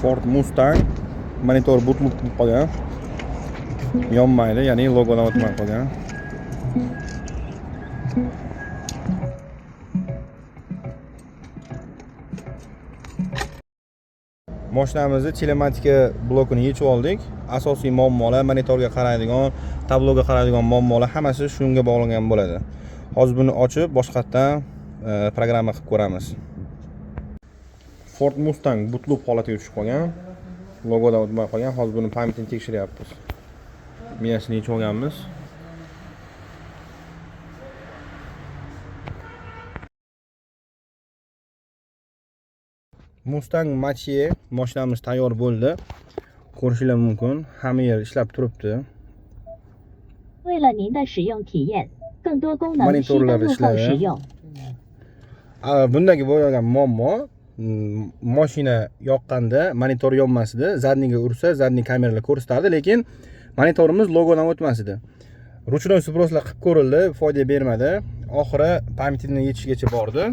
Ford Mustang monitor butlib qolgan. Yonmaydi, ya'ni logodan o'tmay qolgan. Mashinamizni telematika blokini yechib oldik. Asosiy muammolar, monitorga qaraydigan, tabloga qaraydigan muammolar hammasi shunga bog'langan bo'ladi. Hozir buni ochib, boshqatdan programma qilib ko'ramiz. Ford Mustang butlub holatiga tushib qolgan. Logodan o'tmay qolgan. Hozir buni pamitini tekshiryapmiz. Miyasini yechib olganmiz. Mustang Mach-E mashinamiz tayyor bo'ldi. Ko'rishingiz mumkin. Hamma yer ishlab turibdi. 为了您的使用体验，更多功能需登录后使用。 Bundagi bo'lgan muammo mashina yoqqanda monitor yonmasdi, zadniga ursa, zadniy kameralar ko'rsatadi, lekin monitorimiz logodan o'tmas edi. Ruchnoy сбросlar qilib ko'rildi, foyda bermadi. Oxiri pamitini yechishgacha bordi.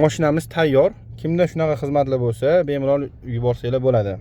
Mashinamiz tayyor. Kimda shunaqa xizmatlar bo'lsa, bemalol yuborsanglar bo'ladi.